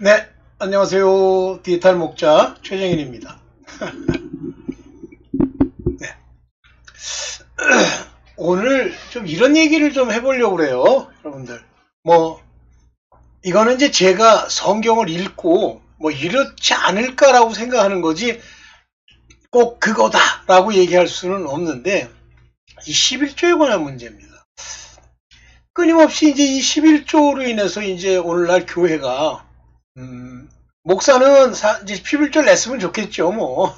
네, 안녕하세요. 디지털 목자 최정일입니다. 네, 오늘 좀 이런 얘기를 좀 해보려고 그래요, 여러분들. 뭐, 이거는 이제 제가 성경을 읽고 뭐 이렇지 않을까라고 생각하는 거지 꼭 그거다라고 얘기할 수는 없는데 이 11조에 관한 문제입니다. 끊임없이 이제 이 11조로 인해서 이제 오늘날 교회가 목사는 이제 11조 냈으면 좋겠죠, 뭐.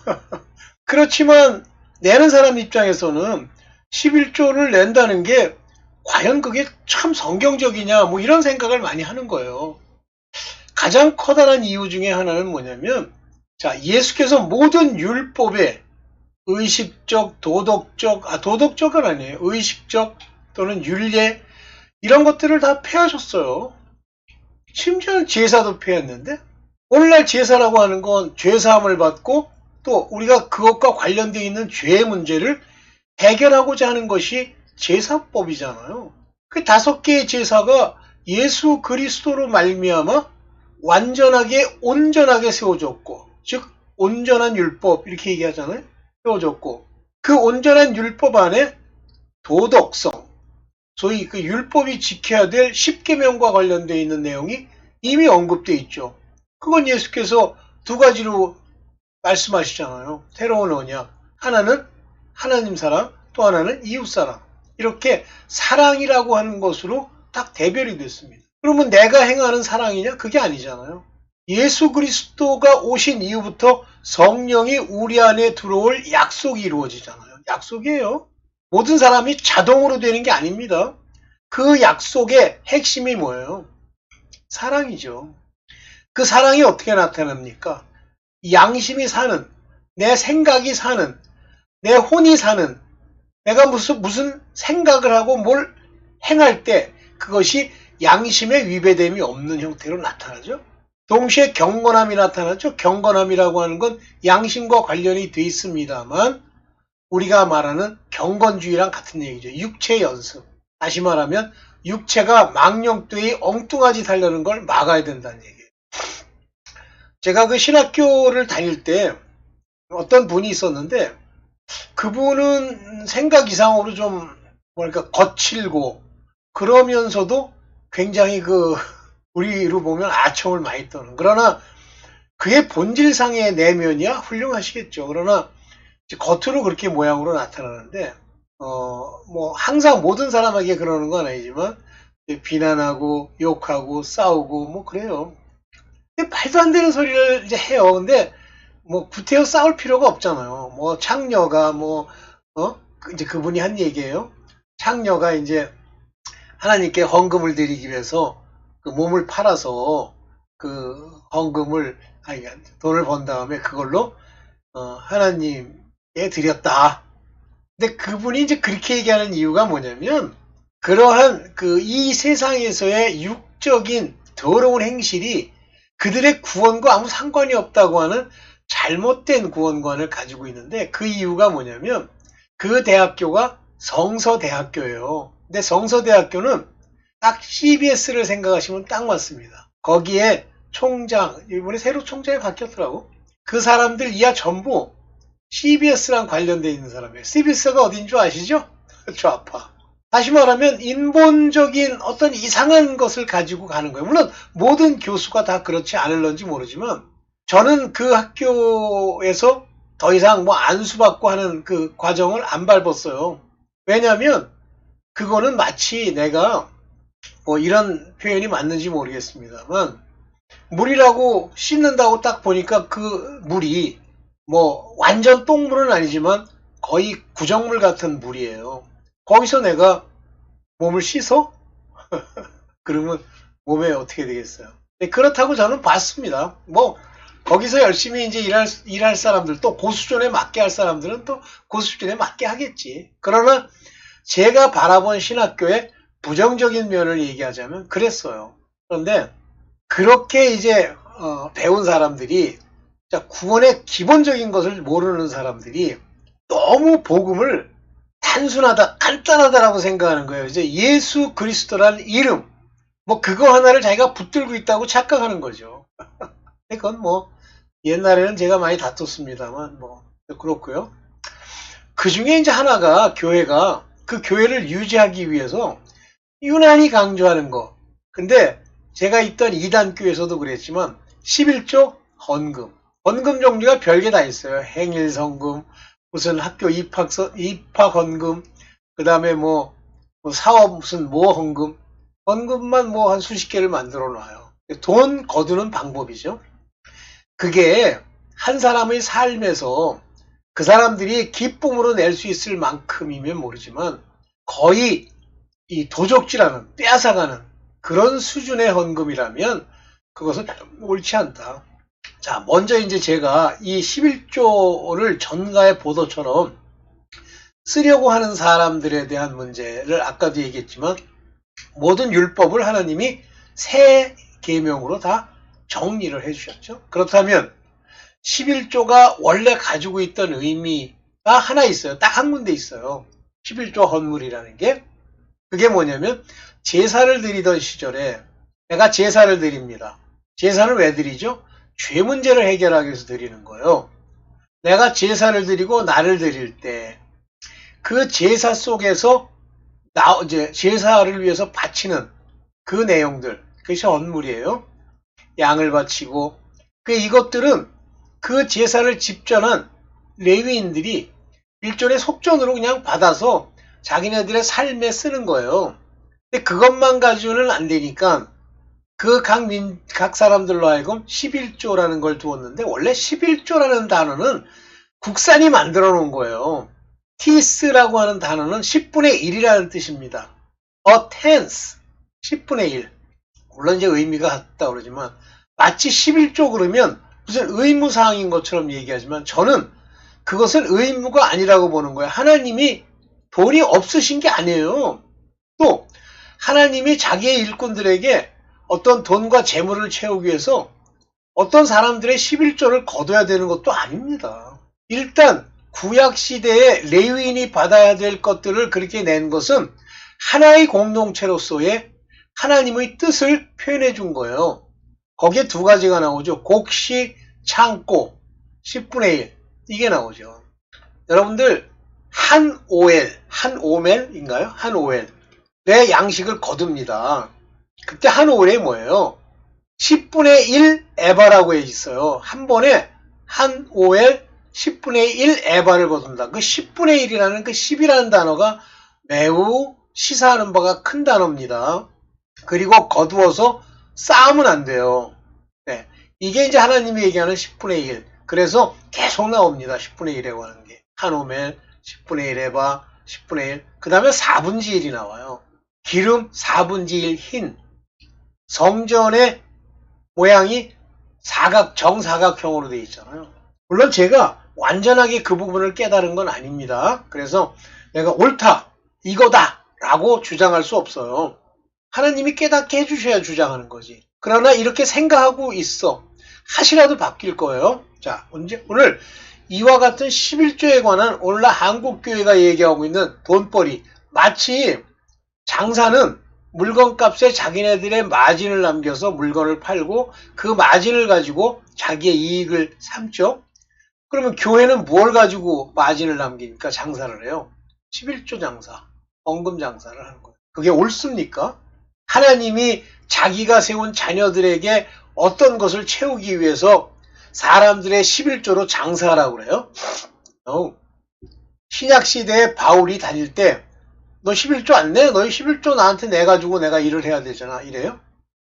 그렇지만 내는 사람 입장에서는 11조를 낸다는 게 과연 그게 참 성경적이냐 뭐 이런 생각을 많이 하는 거예요. 가장 커다란 이유 중에 하나는 뭐냐면 자, 예수께서 모든 율법에 의식적, 도덕적은 아니에요. 의식적 또는 율례 이런 것들을 다 폐하셨어요. 심지어는 제사도 폐했는데 오늘날 제사라고 하는 건 죄사함을 받고 또 우리가 그것과 관련되어 있는 죄의 문제를 해결하고자 하는 것이 제사법이잖아요. 그 5개의 제사가 예수 그리스도로 말미암아 완전하게 온전하게 세워졌고 즉 온전한 율법 이렇게 얘기하잖아요. 세워졌고 그 온전한 율법 안에 도덕성 소위 그 율법이 지켜야 될 10계명과 관련되어 있는 내용이 이미 언급되어 있죠. 그건 예수께서 두 가지로 말씀하시잖아요. 새로운 언약. 하나는 하나님 사랑, 또 하나는 이웃 사랑. 이렇게 사랑이라고 하는 것으로 딱 대별이 됐습니다. 그러면 내가 행하는 사랑이냐? 그게 아니잖아요. 예수 그리스도가 오신 이후부터 성령이 우리 안에 들어올 약속이 이루어지잖아요. 약속이에요. 모든 사람이 자동으로 되는 게 아닙니다. 그 약속의 핵심이 뭐예요? 사랑이죠. 그 사랑이 어떻게 나타납니까? 양심이 사는, 내 생각이 사는, 내 혼이 사는, 내가 무슨 생각을 하고 뭘 행할 때 그것이 양심의 위배됨이 없는 형태로 나타나죠. 동시에 경건함이 나타나죠. 경건함이라고 하는 건 양심과 관련이 돼 있습니다만 우리가 말하는 경건주의랑 같은 얘기죠. 육체 연습. 다시 말하면 육체가 망령되이 엉뚱한 짓 하려는 걸 막아야 된다는 얘기예요. 제가 그 신학교를 다닐 때 어떤 분이 있었는데 그분은 생각 이상으로 좀 뭐랄까 거칠고 그러면서도 굉장히 그 우리로 보면 아첨을 많이 떠는 그러나 그의 본질상의 내면이야 훌륭하시겠죠. 그러나 겉으로 그렇게 모양으로 나타나는데 뭐 항상 모든 사람에게 그러는 건 아니지만 비난하고 욕하고 싸우고 뭐 그래요. 말도 안 되는 소리를 이제 해요. 근데 뭐 구태여 싸울 필요가 없잖아요. 뭐 창녀가 이제 그분이 한 얘기예요. 창녀가 이제 하나님께 헌금을 드리기 위해서 그 몸을 팔아서 그 헌금을 아니 돈을 번 다음에 그걸로 하나님께 드렸다. 근데 그분이 이제 그렇게 얘기하는 이유가 뭐냐면 그러한 그 이 세상에서의 육적인 더러운 행실이 그들의 구원과 아무 상관이 없다고 하는 잘못된 구원관을 가지고 있는데 그 이유가 뭐냐면 그 대학교가 성서대학교예요. 근데 성서대학교는 딱 CBS를 생각하시면 딱 맞습니다. 거기에 총장, 이번에 새로 총장이 바뀌었더라고. 그 사람들 이하 전부 CBS랑 관련되어 있는 사람이에요. CBS가 어딘 줄 아시죠? 좌파. 다시 말하면 인본적인 어떤 이상한 것을 가지고 가는 거예요. 물론 모든 교수가 다 그렇지 않을런지 모르지만 저는 그 학교에서 더 이상 뭐 안수받고 하는 그 과정을 안 밟았어요. 왜냐하면 그거는 마치 내가 뭐 이런 표현이 맞는지 모르겠습니다만 물이라고 씻는다고 딱 보니까 그 물이 뭐 완전 똥물은 아니지만 거의 구정물 같은 물이에요. 거기서 내가 몸을 씻어? 그러면 몸에 어떻게 되겠어요? 네, 그렇다고 저는 봤습니다. 뭐 거기서 열심히 이제 일할 사람들 또 고수준에 맞게 할 사람들은 또 고수준에 맞게 하겠지. 그러나 제가 바라본 신학교의 부정적인 면을 얘기하자면 그랬어요. 그런데 그렇게 이제 배운 사람들이 구원의 기본적인 것을 모르는 사람들이 너무 복음을 단순하다, 간단하다라고 생각하는 거예요. 이제 예수 그리스도라는 이름, 뭐 그거 하나를 자기가 붙들고 있다고 착각하는 거죠. 그건 뭐 옛날에는 제가 많이 다퉜습니다만 뭐 그렇고요. 그 중에 이제 하나가 교회가 그 교회를 유지하기 위해서 유난히 강조하는 거. 근데 제가 있던 이단교에서도 그랬지만 11조 헌금. 헌금 종류가 별게 다 있어요. 행일성금, 무슨 학교 입학 헌금, 그 다음에 뭐 사업 무슨 뭐 헌금. 헌금만 뭐 한 수십 개를 만들어 놔요. 돈 거두는 방법이죠. 그게 한 사람의 삶에서 그 사람들이 기쁨으로 낼 수 있을 만큼이면 모르지만 거의 이 도적질하는, 빼앗아가는 그런 수준의 헌금이라면 그것은 옳지 않다. 자, 먼저 이제 제가 이 11조를 전가의 보도처럼 쓰려고 하는 사람들에 대한 문제를 아까도 얘기했지만 모든 율법을 하나님이 새 계명으로 다 정리를 해주셨죠. 그렇다면 11조가 원래 가지고 있던 의미가 하나 있어요. 딱 한 군데 있어요. 11조 헌물이라는 게. 그게 뭐냐면 제사를 드리던 시절에 내가 제사를 드립니다. 제사는 왜 드리죠? 죄 문제를 해결하기 위해서 드리는 거예요. 내가 제사를 드리고 나를 드릴 때 그 제사 속에서 이제 제사를 위해서 바치는 그 내용들, 그것이 헌물이에요. 양을 바치고 이것들은 그 제사를 집전한 레위인들이 일종의 속전으로 그냥 받아서 자기네들의 삶에 쓰는 거예요. 근데 그것만 가지고는 안 되니까 그 각 사람들로 하여금 11조라는 걸 두었는데 원래 11조라는 단어는 국산이 만들어 놓은 거예요. 티스라고 하는 단어는 10분의 1이라는 뜻입니다. A tenth, 10분의 1. 물론 이제 의미가 같다 그러지만 마치 11조 그러면 무슨 의무사항인 것처럼 얘기하지만 저는 그것은 의무가 아니라고 보는 거예요. 하나님이 돈이 없으신 게 아니에요. 또 하나님이 자기의 일꾼들에게 어떤 돈과 재물을 채우기 위해서 어떤 사람들의 11조를 거둬야 되는 것도 아닙니다. 일단 구약시대에 레위인이 받아야 될 것들을 그렇게 낸 것은 하나의 공동체로서의 하나님의 뜻을 표현해 준 거예요. 거기에 두 가지가 나오죠. 곡식, 창고, 10분의 1. 이게 나오죠. 여러분들 한 오멜인가요? 한 오멜. 내 양식을 거둡니다. 그때 한 오멜이 뭐예요? 10분의 1 에바라고 있어요. 한 번에 한 오엘 10분의 1 에바를 거둔다. 그 10분의 1이라는 그 10이라는 단어가 매우 시사하는 바가 큰 단어입니다. 그리고 거두어서 쌓으면 안 돼요. 네. 이게 이제 하나님이 얘기하는 10분의 1. 그래서 계속 나옵니다. 10분의 1이라고 하는 게. 한 오멜, 10분의 1 에바, 10분의 1. 그 다음에 4분의 1이 나와요. 기름 4분의 1 흰. 성전의 모양이 정사각형으로 되어 있잖아요. 물론 제가 완전하게 그 부분을 깨달은 건 아닙니다. 그래서 내가 옳다, 이거다 라고 주장할 수 없어요. 하나님이 깨닫게 해주셔야 주장하는 거지. 그러나 이렇게 생각하고 있어. 하시라도 바뀔 거예요. 자, 오늘 이와 같은 11조에 관한 오늘날 한국교회가 얘기하고 있는 돈벌이. 마치 장사는 물건값에 자기네들의 마진을 남겨서 물건을 팔고 그 마진을 가지고 자기의 이익을 삼죠. 그러면 교회는 뭘 가지고 마진을 남기니까 장사를 해요? 11조 장사, 헌금 장사를 하는 거예요. 그게 옳습니까? 하나님이 자기가 세운 자녀들에게 어떤 것을 채우기 위해서 사람들의 11조로 장사하라고 그래요? 신약시대에 바울이 다닐 때 너 11조 안 내? 너희 11조 나한테 내가지고 내가 일을 해야 되잖아. 이래요?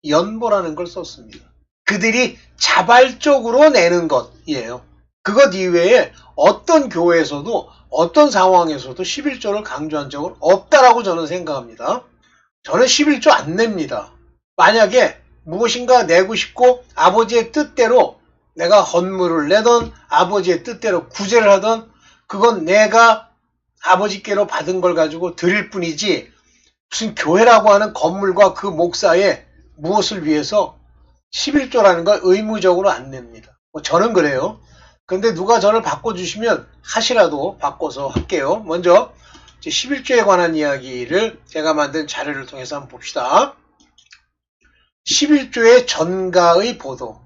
연보라는 걸 썼습니다. 그들이 자발적으로 내는 것이에요. 그것 이외에 어떤 교회에서도 어떤 상황에서도 11조를 강조한 적은 없다라고 저는 생각합니다. 저는 11조 안 냅니다. 만약에 무엇인가 내고 싶고 아버지의 뜻대로 내가 헌물을 내던 아버지의 뜻대로 구제를 하던 그건 내가 아버지께로 받은 걸 가지고 드릴 뿐이지 무슨 교회라고 하는 건물과 그 목사에 무엇을 위해서 11조라는 걸 의무적으로 안 냅니다. 저는 그래요. 근데 누가 저를 바꿔주시면 하시라도 바꿔서 할게요. 먼저 11조에 관한 이야기를 제가 만든 자료를 통해서 한번 봅시다. 11조의 전가의 보도.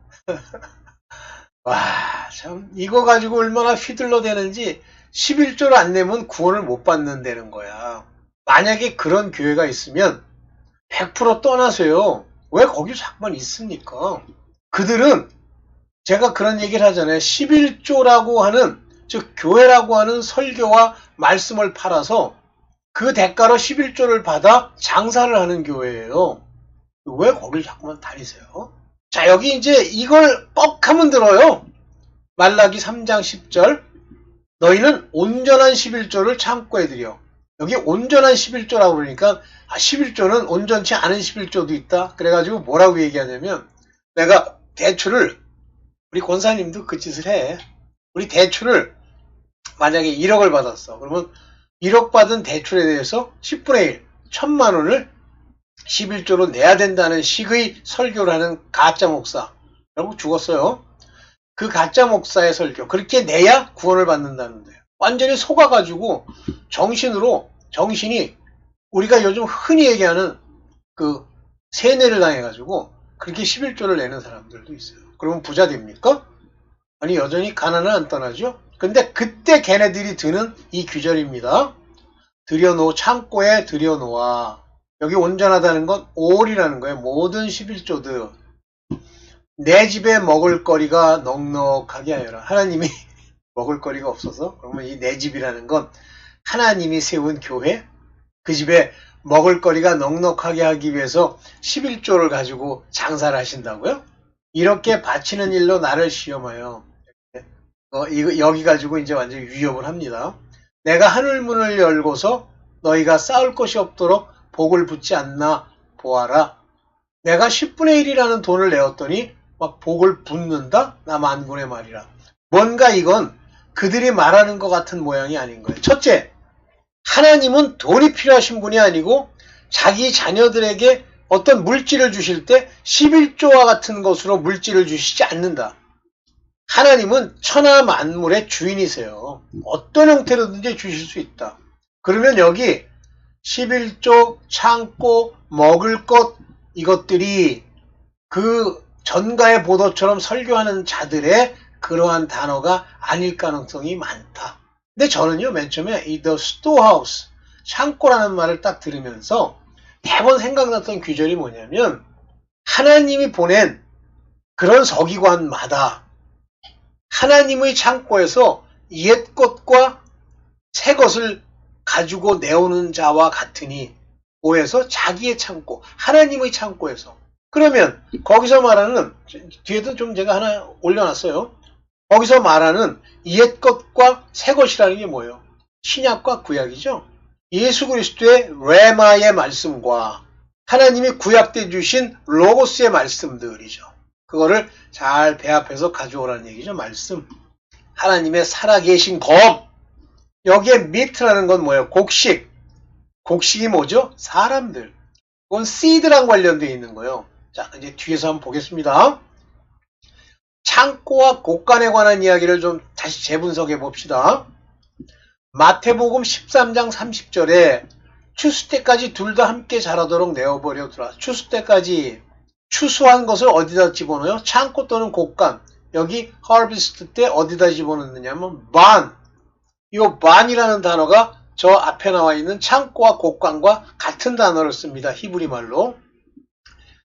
와, 참 이거 가지고 얼마나 휘둘러대는지 11조를 안 내면 구원을 못 받는다는 거야. 만약에 그런 교회가 있으면 100% 떠나세요. 왜 거기 자꾸만 있습니까? 그들은 제가 그런 얘기를 하잖아요. 11조라고 하는, 즉 교회라고 하는 설교와 말씀을 팔아서 그 대가로 11조를 받아 장사를 하는 교회예요. 왜 거길 자꾸만 다니세요? 자, 여기 이제 이걸 뻑 하면 들어요. 말라기 3장 10절. 너희는 온전한 11조를 창고에 들여. 여기 온전한 11조라고 그러니까 11조는 온전치 않은 11조도 있다. 그래가지고 뭐라고 얘기하냐면, 내가 대출을, 우리 권사님도 그 짓을 해. 우리 대출을 만약에 1억을 받았어. 그러면 1억 받은 대출에 대해서 10분의 1, 1000만 원을 11조로 내야 된다는 식의 설교를 하는 가짜 목사. 결국 죽었어요. 그 가짜 목사의 설교. 그렇게 내야 구원을 받는다는데요. 완전히 속아가지고 정신이 우리가 요즘 흔히 얘기하는 그 세뇌를 당해가지고 그렇게 11조를 내는 사람들도 있어요. 그러면 부자 됩니까? 아니, 여전히 가난은 안 떠나죠. 근데 그때 걔네들이 드는 이 규절입니다. 들여놓, 창고에 들여놓아. 여기 온전하다는 건 all이라는 거예요. 모든 11조들. 내 집에 먹을거리가 넉넉하게 하여라. 하나님이 먹을거리가 없어서, 그러면 이 내 집이라는 건 하나님이 세운 교회, 그 집에 먹을거리가 넉넉하게 하기 위해서 11조를 가지고 장사를 하신다고요? 이렇게 바치는 일로 나를 시험하여. 여기 가지고 이제 완전히 위협을 합니다. 내가 하늘문을 열고서 너희가 쌓을 것이 없도록 복을 붓지 않나 보아라. 내가 10분의 1이라는 돈을 내었더니 막 복을 붓는다? 나 만군의 말이라. 뭔가 이건 그들이 말하는 것 같은 모양이 아닌 거예요. 첫째, 하나님은 돈이 필요하신 분이 아니고 자기 자녀들에게 어떤 물질을 주실 때 11조와 같은 것으로 물질을 주시지 않는다. 하나님은 천하 만물의 주인이세요. 어떤 형태로든지 주실 수 있다. 그러면 여기 11조, 창고, 먹을 것, 이것들이 그 전가의 보도처럼 설교하는 자들의 그러한 단어가 아닐 가능성이 많다. 근데 저는요, 맨 처음에 이 the storehouse, 창고라는 말을 딱 들으면서 대번 생각났던 규절이 뭐냐면, 하나님이 보낸 그런 서기관마다 하나님의 창고에서 옛 것과 새 것을 가지고 내오는 자와 같으니, 오해서 자기의 창고, 하나님의 창고에서. 그러면 거기서 말하는, 뒤에도 좀 제가 하나 올려놨어요. 거기서 말하는 옛 것과 새 것이라는 게 뭐예요? 신약과 구약이죠. 예수 그리스도의 레마의 말씀과 하나님이 구약 때 주신 로고스의 말씀들이죠. 그거를 잘 배합해서 가져오라는 얘기죠. 말씀. 하나님의 살아계신 검. 여기에 미트라는 건 뭐예요? 곡식. 곡식이 뭐죠? 사람들. 그건 seed랑 관련되어 있는 거예요. 자, 이제 뒤에서 한번 보겠습니다. 창고와 곡간에 관한 이야기를 좀 다시 재분석해 봅시다. 마태복음 13장 30절에 추수 때까지 둘 다 함께 자라도록 내어버려두라. 추수 때까지 추수한 것을 어디다 집어넣어요? 창고 또는 곡간. 여기 harvest 때 어디다 집어넣느냐면 barn. 이 barn이라는 단어가 저 앞에 나와 있는 창고와 곡간과 같은 단어를 씁니다. 히브리 말로.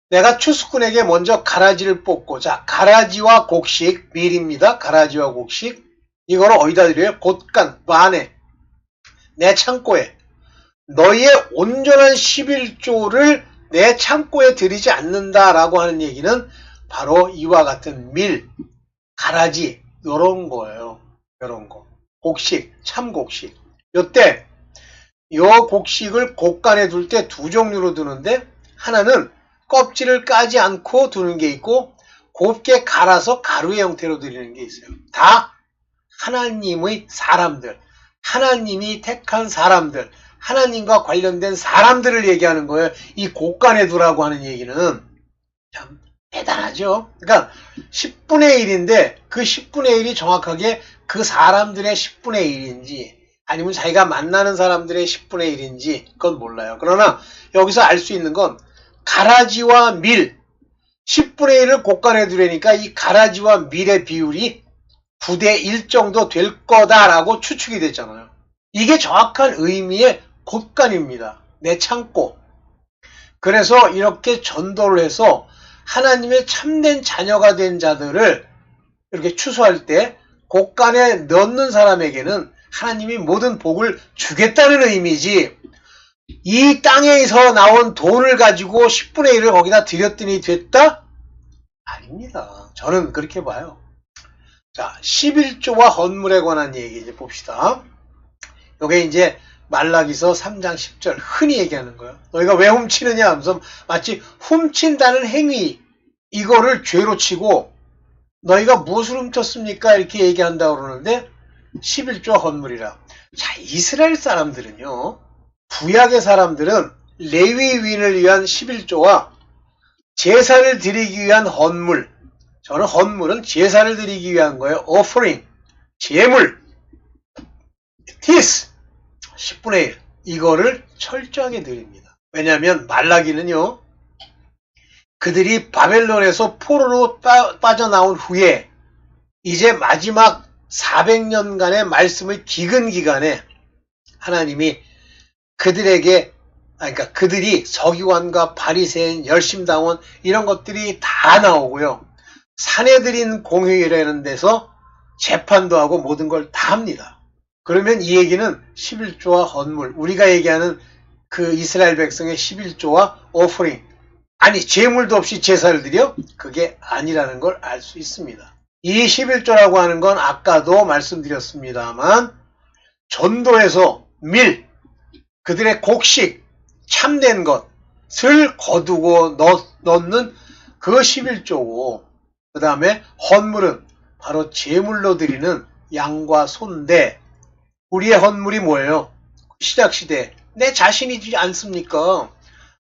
내가 추수꾼에게 먼저 가라지를 뽑고, 자, 가라지와 곡식, 밀입니다. 가라지와 곡식. 이거를 어디다 드려요? 곡간, barn에. 내 창고에. 너희의 온전한 11조를 내 창고에 들이지 않는다라고 하는 얘기는 바로 이와 같은 밀, 가라지, 요런 거예요. 요런 거. 곡식, 참곡식. 요때 요 곡식을 곡간에 둘 때 두 종류로 두는데, 하나는 껍질을 까지 않고 두는 게 있고 곱게 갈아서 가루의 형태로 드리는 게 있어요. 다 하나님의 사람들, 하나님이 택한 사람들, 하나님과 관련된 사람들을 얘기하는 거예요. 이 곡간에 두라고 하는 얘기는 참 대단하죠. 그러니까 10분의 1인데 그 10분의 1이 정확하게 그 사람들의 10분의 1인지 아니면 자기가 만나는 사람들의 10분의 1인지 그건 몰라요. 그러나 여기서 알 수 있는 건 가라지와 밀, 10분의 1을 곡간에 두려니까 이 가라지와 밀의 비율이 9대 1 정도 될 거다라고 추측이 됐잖아요. 이게 정확한 의미의 곡간입니다. 내 창고. 그래서 이렇게 전도를 해서 하나님의 참된 자녀가 된 자들을 이렇게 추수할 때 곡간에 넣는 사람에게는 하나님이 모든 복을 주겠다는 의미지, 이 땅에서 나온 돈을 가지고 10분의 1을 거기다 드렸더니 됐다? 아닙니다. 저는 그렇게 봐요. 자, 11조와 헌물에 관한 얘기 이제 봅시다. 요게 이제 말라기서 3장 10절 흔히 얘기하는 거예요. 너희가 왜 훔치느냐 하면서 마치 훔친다는 행위, 이거를 죄로 치고 너희가 무엇을 훔쳤습니까? 이렇게 얘기한다고 그러는데 11조 헌물이라. 자, 이스라엘 사람들은요, 구약의 사람들은 레위인을 위한 11조와 제사를 드리기 위한 헌물, 저는 헌물은 제사를 드리기 위한 거예요. offering, 제물, 티스, 10분의 1, 이거를 철저하게 드립니다. 왜냐하면 말라기는요, 그들이 바벨론에서 포로로 빠져나온 후에 이제 마지막 400년간의 말씀의 기근 기간에 하나님이 그들에게, 그러니까 그들이 서기관과 바리새인, 열심당원 이런 것들이 다 나오고요. 사내들인 공회의라는 데서 재판도 하고 모든 걸 다 합니다. 그러면 이 얘기는 11조와 헌물, 우리가 얘기하는 그 이스라엘 백성의 11조와 오프링, 아니 제물도 없이 제사를 드려? 그게 아니라는 걸 알 수 있습니다. 이 11조라고 하는 건 아까도 말씀드렸습니다만 전도에서 밀, 그들의 곡식, 참된 것을 거두고 넣는 그 11조고, 그 다음에 헌물은 바로 제물로 드리는 양과 소인데, 우리의 헌물이 뭐예요? 시작시대 내 자신이지 않습니까?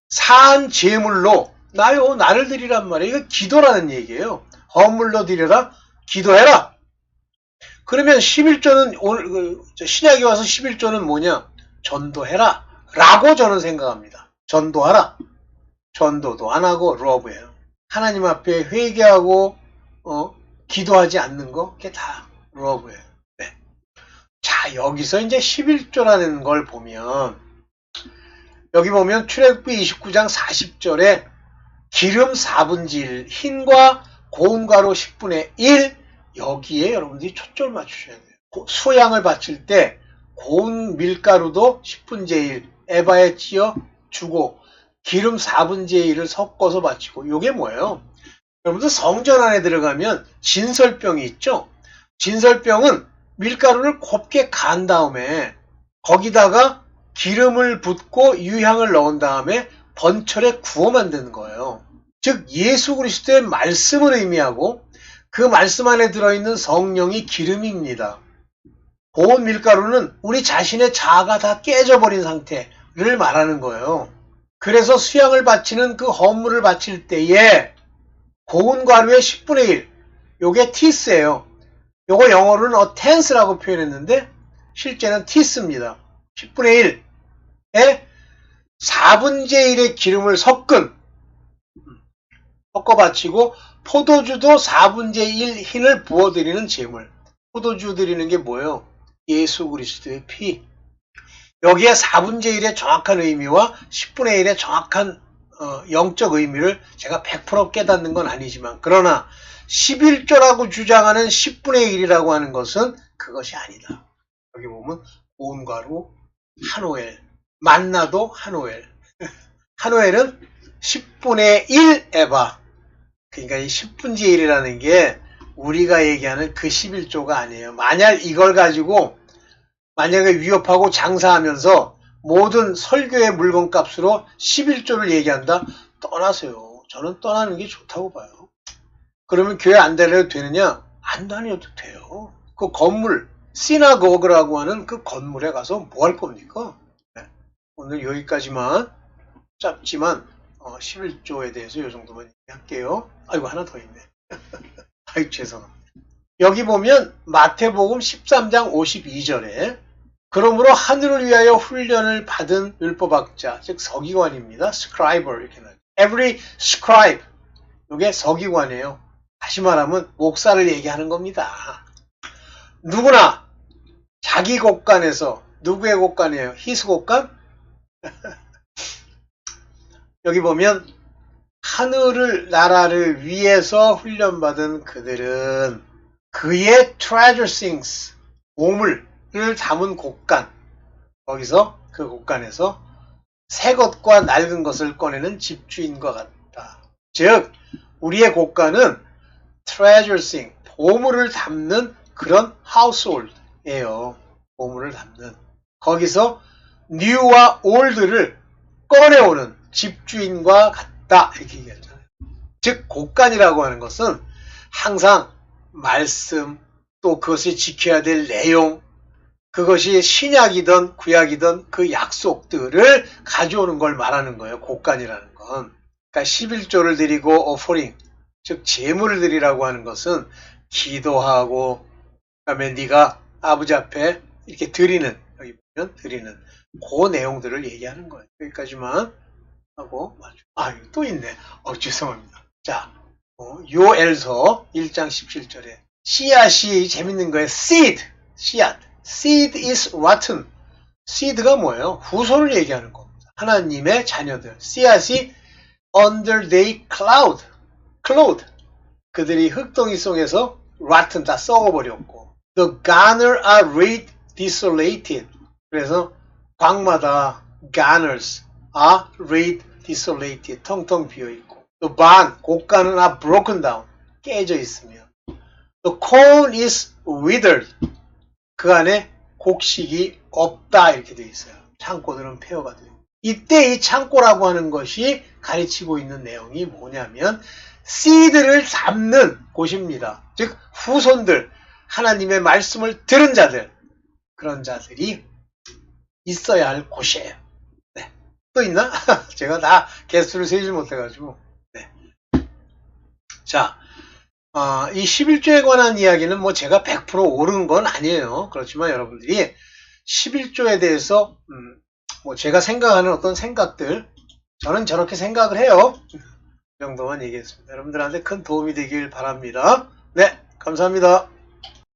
산 제물로 나를 드리란 말이에요. 이거 기도라는 얘기예요. 헌물로 드려라, 기도해라. 그러면 11조는 오늘 신약에 와서 11조는 뭐냐? 전도해라 라고 저는 생각합니다. 전도하라. 전도도 안 하고 러브예요. 하나님 앞에 회개하고 기도하지 않는 거, 그게 다 러브예요. 네. 자, 여기서 이제 11조라는 걸 보면, 여기 보면 출애굽기 29장 40절에 기름 4분의 1, 흰과 고운 가루 10분의 1, 여기에 여러분들이 초점을 맞추셔야 돼요. 수양을 바칠 때 고운 밀가루도 10분의 1 에바에 찧어 주고 기름 4분의 1을 섞어서 바치고, 이게 뭐예요? 여러분들 성전 안에 들어가면 진설병이 있죠? 진설병은 밀가루를 곱게 간 다음에 거기다가 기름을 붓고 유향을 넣은 다음에 번철에 구워 만드는 거예요. 즉 예수 그리스도의 말씀을 의미하고 그 말씀 안에 들어있는 성령이 기름입니다. 고운 밀가루는 우리 자신의 자아가 다 깨져버린 상태를 말하는 거예요. 그래서 수양을 바치는 그 헌물을 바칠 때에 고운 가루의 10분의 1, 요게 티스예요. 요거 영어로는 a tenth라고 표현했는데 실제는 티스입니다. 10분의 1에 4분의 1의 기름을 섞어 바치고, 포도주도 4분의 1 흰을 부어드리는 제물. 포도주 드리는 게 뭐예요? 예수 그리스도의 피. 여기에 4분의 1의 정확한 의미와 10분의 1의 정확한 영적 의미를 제가 100% 깨닫는 건 아니지만, 그러나 11조라고 주장하는 10분의 1이라고 하는 것은 그것이 아니다. 여기 보면 고운 가루, 한오엘, 만나도 한오엘. 한오엘은 10분의 1 에바. 그러니까 이 10분의 1이라는 게 우리가 얘기하는 그 11조가 아니에요. 만약 이걸 가지고 만약에 위협하고 장사하면서 모든 설교의 물건값으로 11조를 얘기한다? 떠나세요. 저는 떠나는 게 좋다고 봐요. 그러면 교회 안 다녀도 되느냐? 안 다녀도 돼요. 그 건물, 시나고그라고 하는 그 건물에 가서 뭐 할 겁니까? 네. 오늘 여기까지만, 짧지만 11조에 대해서 이 정도만 얘기할게요. 아이고, 하나 더 있네. 아이고, 죄송합니다. 여기 보면 마태복음 13장 52절에 그러므로 하늘을 위하여 훈련을 받은 율법학자, 즉 서기관입니다. scribe 이렇게 나와요. Every scribe, 이게 서기관이에요. 다시 말하면 목사를 얘기하는 겁니다. 누구나 자기 곳간에서, 누구의 곳간이에요? 히스 곳간? 여기 보면 하늘을, 나라를 위해서 훈련받은 그들은 그의 treasure things, 보물을 담은 곳간, 거기서 그 곳간에서 새 것과 낡은 것을 꺼내는 집주인과 같다. 즉 우리의 곳간은 treasure thing, 보물을 담는 그런 household예요. 보물을 담는. 거기서 new와 old를 꺼내오는 집주인과 같다. 이렇게 얘기하잖아요. 즉 곳간이라고 하는 것은 항상 말씀, 또 그것이 지켜야 될 내용, 그것이 신약이든 구약이든 그 약속들을 가져오는 걸 말하는 거예요. 곳간이라는 건. 그러니까 11조를 드리고 offering, 즉 제물을 드리라고 하는 것은 기도하고 그다음에 네가 아버지 앞에 이렇게 드리는, 여기 보면 드리는 그 내용들을 얘기하는 거예요. 여기까지만 하고 이거 또 있네. 죄송합니다. 자, 요엘서 1장 17절에 씨앗이 재밌는 거예요. seed, 씨앗. seed is rotten. seed가 뭐예요? 후손을 얘기하는 겁니다. 하나님의 자녀들. 씨앗이 under the cloud. 그들이 흙덩이 속에서 rotten, 다 썩어버렸고 the garner are laid desolated. 그래서 광마다 garners are laid desolated. 텅텅 비어있고 the barn, 곡간은 are broken down. 깨져 있으며 the corn is withered. 그 안에 곡식이 없다 이렇게 되어 있어요. 창고들은 폐허가 돼요. 이때 이 창고라고 하는 것이 가르치고 있는 내용이 뭐냐면 씨드를 담는 곳입니다. 즉 후손들, 하나님의 말씀을 들은 자들, 그런 자들이 있어야 할 곳이에요. 네. 또 있나? 제가 다 개수를 세지 못해가지고. 네. 자, 이 11조에 관한 이야기는 뭐 제가 100% 옳은 건 아니에요. 그렇지만 여러분들이 11조에 대해서 뭐 제가 생각하는 어떤 생각들, 저는 저렇게 생각을 해요. 그 정도만 얘기했습니다. 여러분들한테 큰 도움이 되길 바랍니다. 네, 감사합니다.